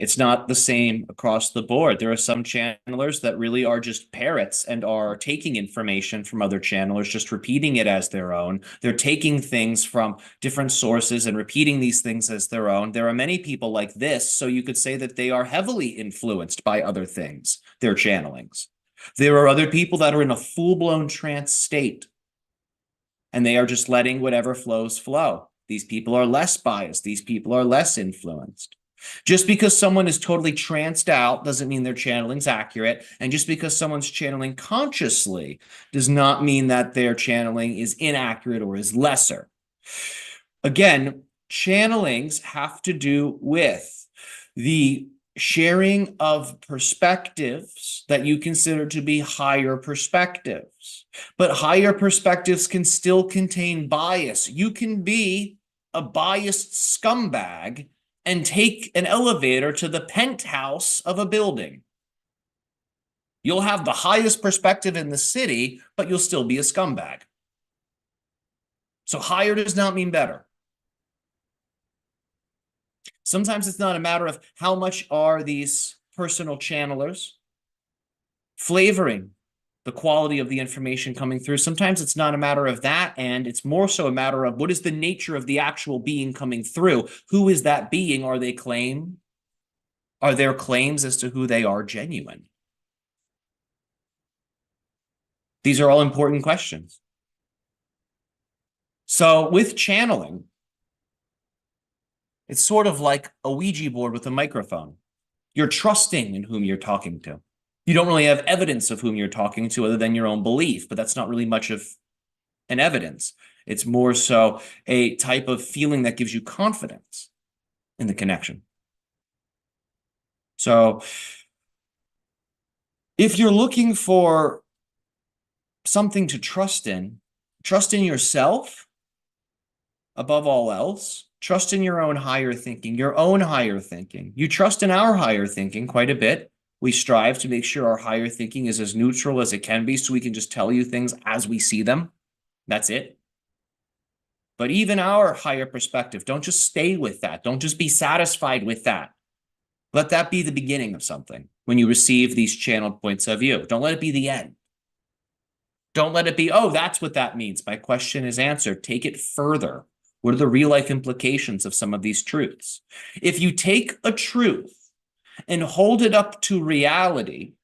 It's not the same across the board. There are some channelers that really are just parrots and are taking information from other channelers, just repeating it as their own. They're taking things from different sources and repeating these things as their own. There are many people like this, so you could say that they are heavily influenced by other things, their channelings. There are other people that are in a full-blown trance state, and they are just letting whatever flows flow. These people are less biased. These people are less influenced. Just because someone is totally tranced out doesn't mean their channeling's accurate. And just because someone's channeling consciously does not mean that their channeling is inaccurate or is lesser. Again, channelings have to do with the sharing of perspectives that you consider to be higher perspectives. But higher perspectives can still contain bias. You can be a biased scumbag and take an elevator to the penthouse of a building. You'll have the highest perspective in the city, but you'll still be a scumbag. So higher does not mean better. Sometimes it's not a matter of how much are these personal channelers flavoring the quality of the information coming through. Sometimes it's not a matter of that, and it's more so a matter of what is the nature of the actual being coming through? Who is that being? Are they claim? Are their claims as to who they are genuine? These are all important questions. So with channeling, it's sort of like a Ouija board with a microphone. You're trusting in whom you're talking to. You don't really have evidence of whom you're talking to other than your own belief, but that's not really much of an evidence. It's more so a type of feeling that gives you confidence in the connection. So if you're looking for something to trust in yourself above all else. Trust in your own higher thinking, your own higher thinking. You trust in our higher thinking quite a bit. We strive to make sure our higher thinking is as neutral as it can be so we can just tell you things as we see them. That's it. But even our higher perspective, don't just stay with that. Don't just be satisfied with that. Let that be the beginning of something when you receive these channeled points of view. Don't let it be the end. Don't let it be, oh, that's what that means. My question is answered. Take it further. What are the real life implications of some of these truths? If you take a truth and hold it up to reality,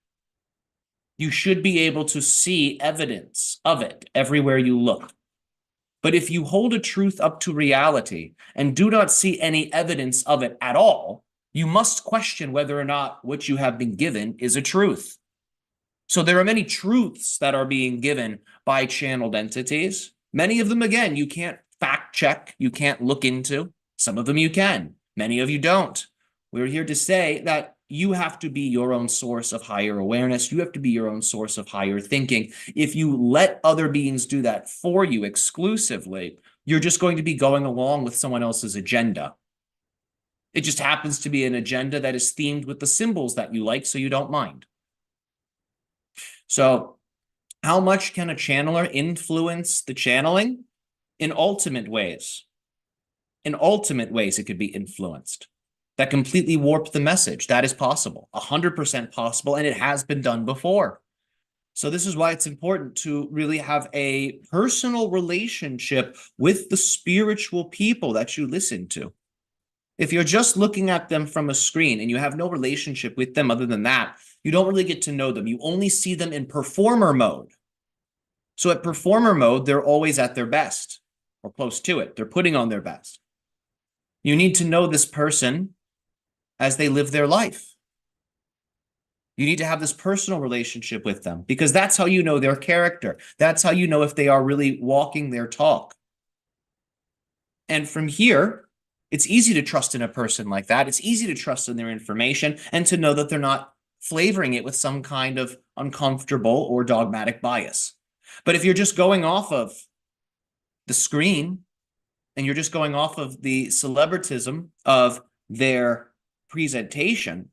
you should be able to see evidence of it everywhere you look. But if you hold a truth up to reality and do not see any evidence of it at all, you must question whether or not what you have been given is a truth. So there are many truths that are being given by channeled entities. Many of them, again, you can't fact check, you can't look into. Some of them you can, many of you don't. We're here to say that you have to be your own source of higher awareness. You have to be your own source of higher thinking. If you let other beings do that for you exclusively, you're just going to be going along with someone else's agenda. It just happens to be an agenda that is themed with the symbols that you like, so you don't mind. So how much can a channeler influence the channeling? In ultimate ways. In ultimate ways, it could be influenced. That completely warp the message. That is possible, 100% possible, and it has been done before. So this is why it's important to really have a personal relationship with the spiritual people that you listen to. If you're just looking at them from a screen and you have no relationship with them other than that, you don't really get to know them. You only see them in performer mode. So at performer mode, they're always at their best or close to it. They're putting on their best. You need to know this person as they live their life. You need to have this personal relationship with them because that's how you know their character. That's how you know if they are really walking their talk. And from here, it's easy to trust in a person like that. It's easy to trust in their information and to know that they're not flavoring it with some kind of uncomfortable or dogmatic bias. But if you're just going off of the screen and you're just going off of the celebritism of their presentation,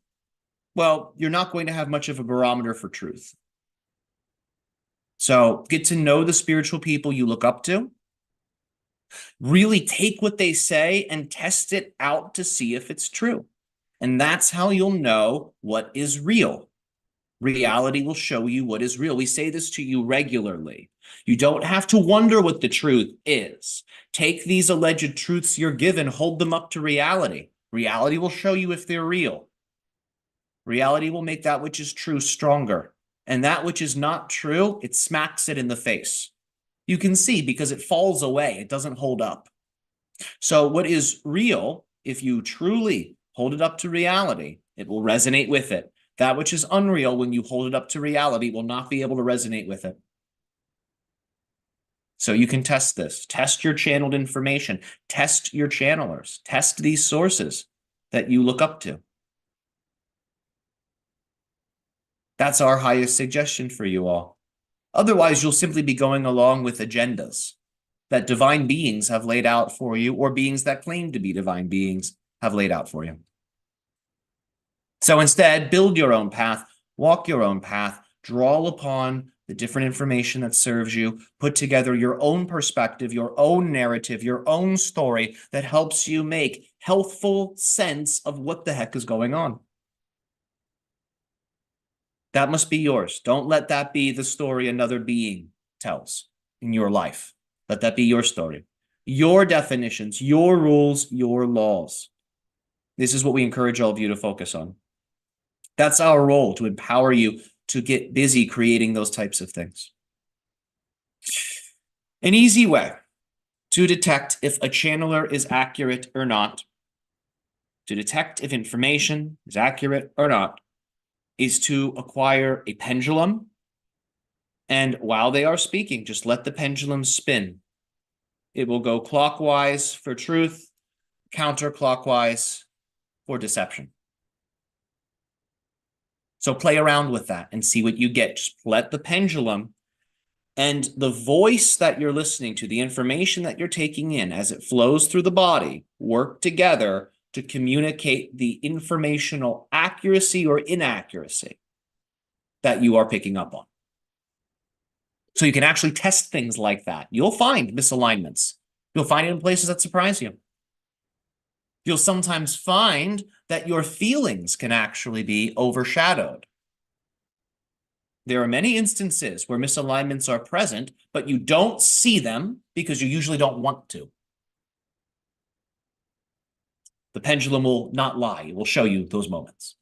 well, you're not going to have much of a barometer for truth. So get to know the spiritual people you look up to. Really take what they say and test it out to see if it's true. And that's how you'll know what is real. Reality will show you what is real. We say this to you regularly. You don't have to wonder what the truth is. Take these alleged truths you're given, hold them up to reality. Reality will show you if they're real. Reality will make that which is true stronger. And that which is not true, it smacks it in the face. You can see because it falls away. It doesn't hold up. So what is real, if you truly hold it up to reality, it will resonate with it. That which is unreal, when you hold it up to reality, will not be able to resonate with it. So you can test this. Test your channeled information. Test your channelers. Test these sources that you look up to. That's our highest suggestion for you all. Otherwise, you'll simply be going along with agendas that divine beings have laid out for you, or beings that claim to be divine beings have laid out for you. So instead, build your own path, walk your own path, draw upon the different information that serves you, put together your own perspective, your own narrative, your own story that helps you make healthful sense of what the heck is going on. That must be yours. Don't let that be the story another being tells in your life. Let that be your story. Your definitions, your rules, your laws. This is what we encourage all of you to focus on. That's our role, to empower you to get busy creating those types of things. An easy way to detect if a channeler is accurate or not, to detect if information is accurate or not, is to acquire a pendulum. And while they are speaking, just let the pendulum spin. It will go clockwise for truth, counterclockwise for deception. So play around with that and see what you get. Just let the pendulum and the voice that you're listening to, the information that you're taking in as it flows through the body, work together to communicate the informational accuracy or inaccuracy that you are picking up on. So you can actually test things like that. You'll find misalignments. You'll find it in places that surprise you. You'll sometimes find that your feelings can actually be overshadowed. There are many instances where misalignments are present, but you don't see them because you usually don't want to. The pendulum will not lie. It will show you those moments.